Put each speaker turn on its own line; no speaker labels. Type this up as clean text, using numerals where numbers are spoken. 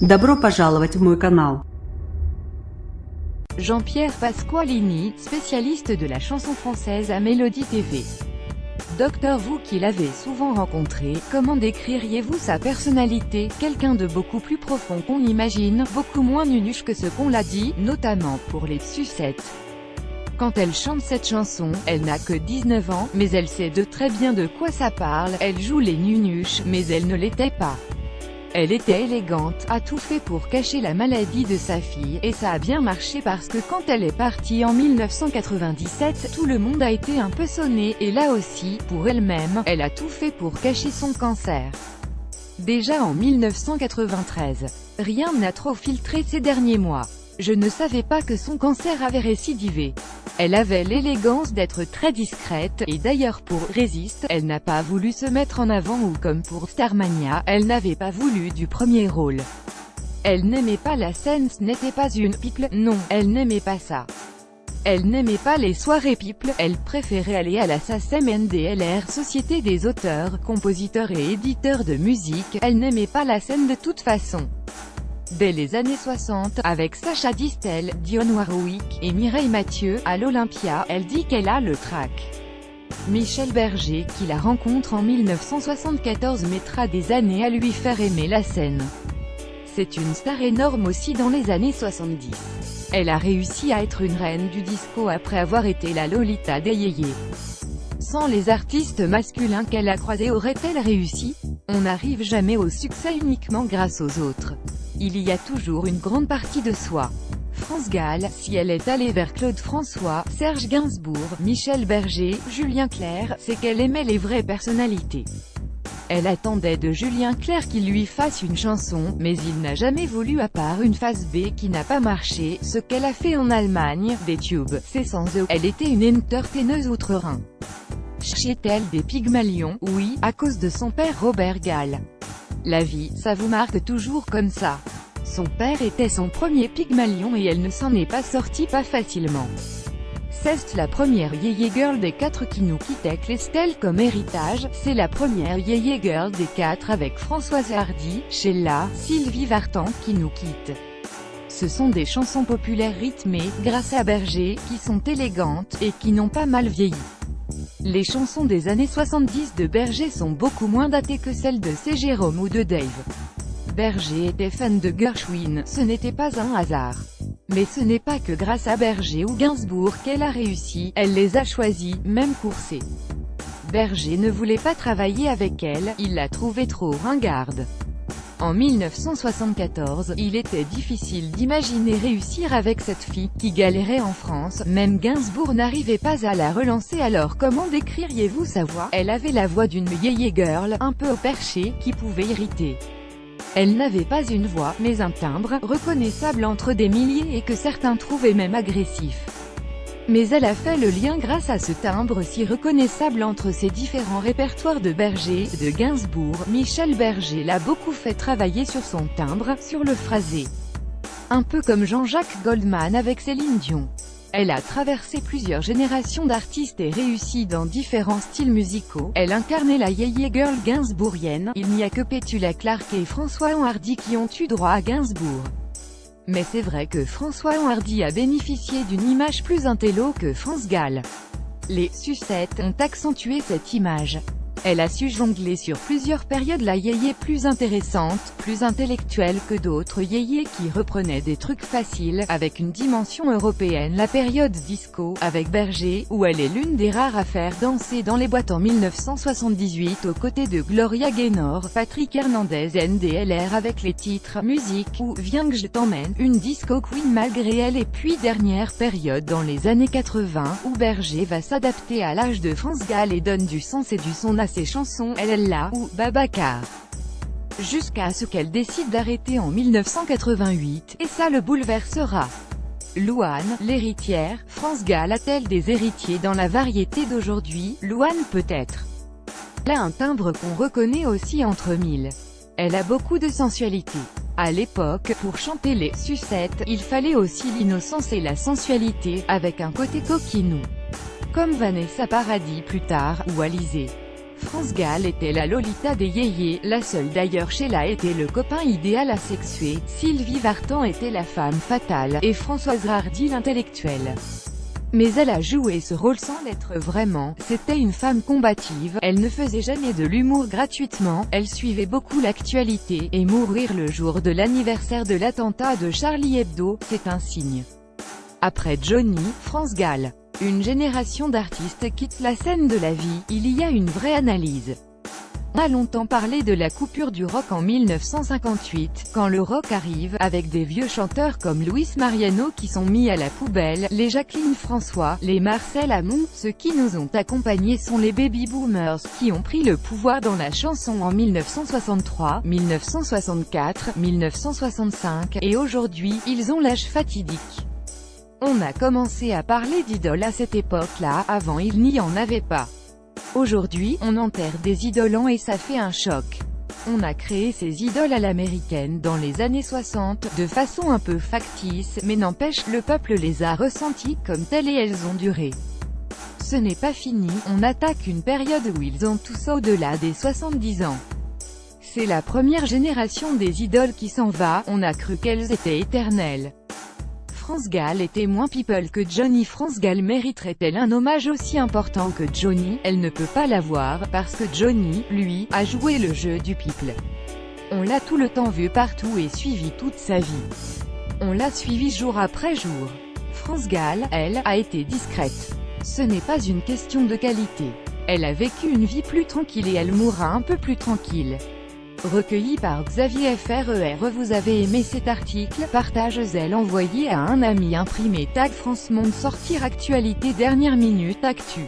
Добро пожаловать в мой канал.
Jean-Pierre Pasqualini, spécialiste de la chanson française à Mélodie TV. Docteur, vous qui l'avez souvent rencontré, comment décririez-vous sa personnalité? Quelqu'un de beaucoup plus profond qu'on imagine, beaucoup moins nunuche que ce qu'on l'a dit, notamment pour les sucettes. Quand elle chante cette chanson, elle n'a que 19 ans, mais elle sait très bien de quoi ça parle, elle joue les nunuches, mais elle ne l'était pas. Elle était élégante, a tout fait pour cacher la maladie de sa fille, et ça a bien marché parce que quand elle est partie en 1997, tout le monde a été un peu sonné, et là aussi, pour elle-même, elle a tout fait pour cacher son cancer. Déjà en 1993. Rien n'a trop filtré ces derniers mois. Je ne savais pas que son cancer avait récidivé. Elle avait l'élégance d'être très discrète, et d'ailleurs pour Résiste, elle n'a pas voulu se mettre en avant ou comme pour Starmania, elle n'avait pas voulu du premier rôle. Elle n'aimait pas la scène, ce n'était pas une people, non, elle n'aimait pas ça. Elle n'aimait pas les soirées people, elle préférait aller à la SACEM-NDLR, Société des auteurs, compositeurs et éditeurs de musique, elle n'aimait pas la scène de toute façon. Dès les années 60, avec Sacha Distel, Dionne Warwick, et Mireille Mathieu, à l'Olympia, elle dit qu'elle a le trac. Michel Berger, qui la rencontre en 1974, mettra des années à lui faire aimer la scène. C'est une star énorme aussi dans les années 70. Elle a réussi à être une reine du disco après avoir été la Lolita des yéyés. Sans les artistes masculins qu'elle a croisés, aurait-elle réussi? On n'arrive jamais au succès uniquement grâce aux autres. Il y a toujours une grande partie de soi. France Gall, si elle est allée vers Claude François, Serge Gainsbourg, Michel Berger, Julien Clerc, c'est qu'elle aimait les vraies personnalités. Elle attendait de Julien Clerc qu'il lui fasse une chanson, mais il n'a jamais voulu à part une phase B qui n'a pas marché, ce qu'elle a fait en Allemagne, des tubes, c'est sans eux. Elle était une entertaineuse outre-Rhin. Cherchait-elle des Pygmalions? Oui, à cause de son père Robert Gall. La vie, ça vous marque toujours comme ça. Son père était son premier Pygmalion et elle ne s'en est pas sortie pas facilement. C'est la première yéyé girl des 4 qui nous quittait Clestel comme héritage, c'est la première yéyé girl des 4 avec Françoise Hardy, Sheila, Sylvie Vartan qui nous quitte. Ce sont des chansons populaires rythmées, grâce à Berger, qui sont élégantes, et qui n'ont pas mal vieilli. Les chansons des années 70 de Berger sont beaucoup moins datées que celles de C. Jérôme ou de Dave. Berger était fan de Gershwin, ce n'était pas un hasard. Mais ce n'est pas que grâce à Berger ou Gainsbourg qu'elle a réussi, elle les a choisis, même coursés. Berger ne voulait pas travailler avec elle, il la trouvait trop ringarde. En 1974, il était difficile d'imaginer réussir avec cette fille, qui galérait en France, même Gainsbourg n'arrivait pas à la relancer. Alors comment décririez-vous sa voix? Elle avait la voix d'une yéyé girl, un peu au perché, qui pouvait irriter. Elle n'avait pas une voix, mais un timbre, reconnaissable entre des milliers et que certains trouvaient même agressif. Mais elle a fait le lien grâce à ce timbre si reconnaissable entre ces différents répertoires de Berger, de Gainsbourg. Michel Berger l'a beaucoup fait travailler sur son timbre, sur le phrasé. Un peu comme Jean-Jacques Goldman avec Céline Dion. Elle a traversé plusieurs générations d'artistes et réussi dans différents styles musicaux. Elle incarnait la yéyé girl gainsbourgienne. Il n'y a que Petula Clark et François Hardy qui ont eu droit à Gainsbourg. Mais c'est vrai que François Hardy a bénéficié d'une image plus intello que France Gall. Les sucettes ont accentué cette image. Elle a su jongler sur plusieurs périodes la yéyé plus intéressante, plus intellectuelle que d'autres yéyés qui reprenaient des trucs faciles, avec une dimension européenne. La période disco, avec Berger, où elle est l'une des rares à faire danser dans les boîtes en 1978 aux côtés de Gloria Gaynor, Patrick Hernandez NDLR avec les titres Musique ou Viens que je t'emmène, une disco queen malgré elle. Et puis dernière période dans les années 80, où Berger va s'adapter à l'âge de France Gall et donne du sens et du son à ses chansons Elle là ou Babacar. Jusqu'à ce qu'elle décide d'arrêter en 1988, et ça le bouleversera. Louane, l'héritière, France Gall a-t-elle des héritiers dans la variété d'aujourd'hui? Louane peut-être. Elle a un timbre qu'on reconnaît aussi entre mille. Elle a beaucoup de sensualité. À l'époque, pour chanter les sucettes, il fallait aussi l'innocence et la sensualité, avec un côté coquinou. Comme Vanessa Paradis plus tard, ou Alizée. France Gall était la Lolita des yéyés, la seule d'ailleurs. Sheila était le copain idéal asexué, Sylvie Vartan était la femme fatale, et Françoise Hardy l'intellectuelle. Mais elle a joué ce rôle sans l'être vraiment, c'était une femme combative, elle ne faisait jamais de l'humour gratuitement, elle suivait beaucoup l'actualité, et mourir le jour de l'anniversaire de l'attentat de Charlie Hebdo, c'est un signe. Après Johnny, France Gall. Une génération d'artistes quitte la scène de la vie, il y a une vraie analyse. On a longtemps parlé de la coupure du rock en 1958, quand le rock arrive, avec des vieux chanteurs comme Luis Mariano qui sont mis à la poubelle, les Jacqueline François, les Marcel Amont. Ceux qui nous ont accompagnés sont les baby boomers, qui ont pris le pouvoir dans la chanson en 1963, 1964, 1965, et aujourd'hui, ils ont l'âge fatidique. On a commencé à parler d'idoles à cette époque-là, avant il n'y en avait pas. Aujourd'hui, on enterre des idolants et ça fait un choc. On a créé ces idoles à l'américaine dans les années 60, de façon un peu factice, mais n'empêche, le peuple les a ressenties comme telles et elles ont duré. Ce n'est pas fini, on attaque une période où ils ont tous au-delà des 70 ans. C'est la première génération des idoles qui s'en va, on a cru qu'elles étaient éternelles. France Gall était moins people que Johnny. France Gall mériterait-elle un hommage aussi important que Johnny? Elle ne peut pas l'avoir, parce que Johnny, lui, a joué le jeu du people. On l'a tout le temps vu partout et suivi toute sa vie. On l'a suivi jour après jour. France Gall, elle, a été discrète. Ce n'est pas une question de qualité. Elle a vécu une vie plus tranquille et elle mourra un peu plus tranquille. Recueilli par Xavier FRER. Vous avez aimé cet article? Partage-l, envoyé à un ami, imprimé, tag France Monde, sortir actualité dernière minute actu.